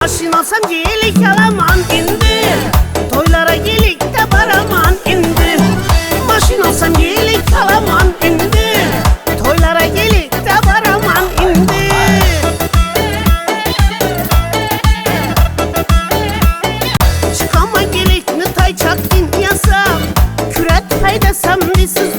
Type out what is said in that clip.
Aşinasam gelik alaman indi, toylara gelik de baraman indi. Maşinasam gelik alaman indi, toylara gelik de baraman indi. Çıkama gelikni tay çaktın yasa, küret paydasam disiz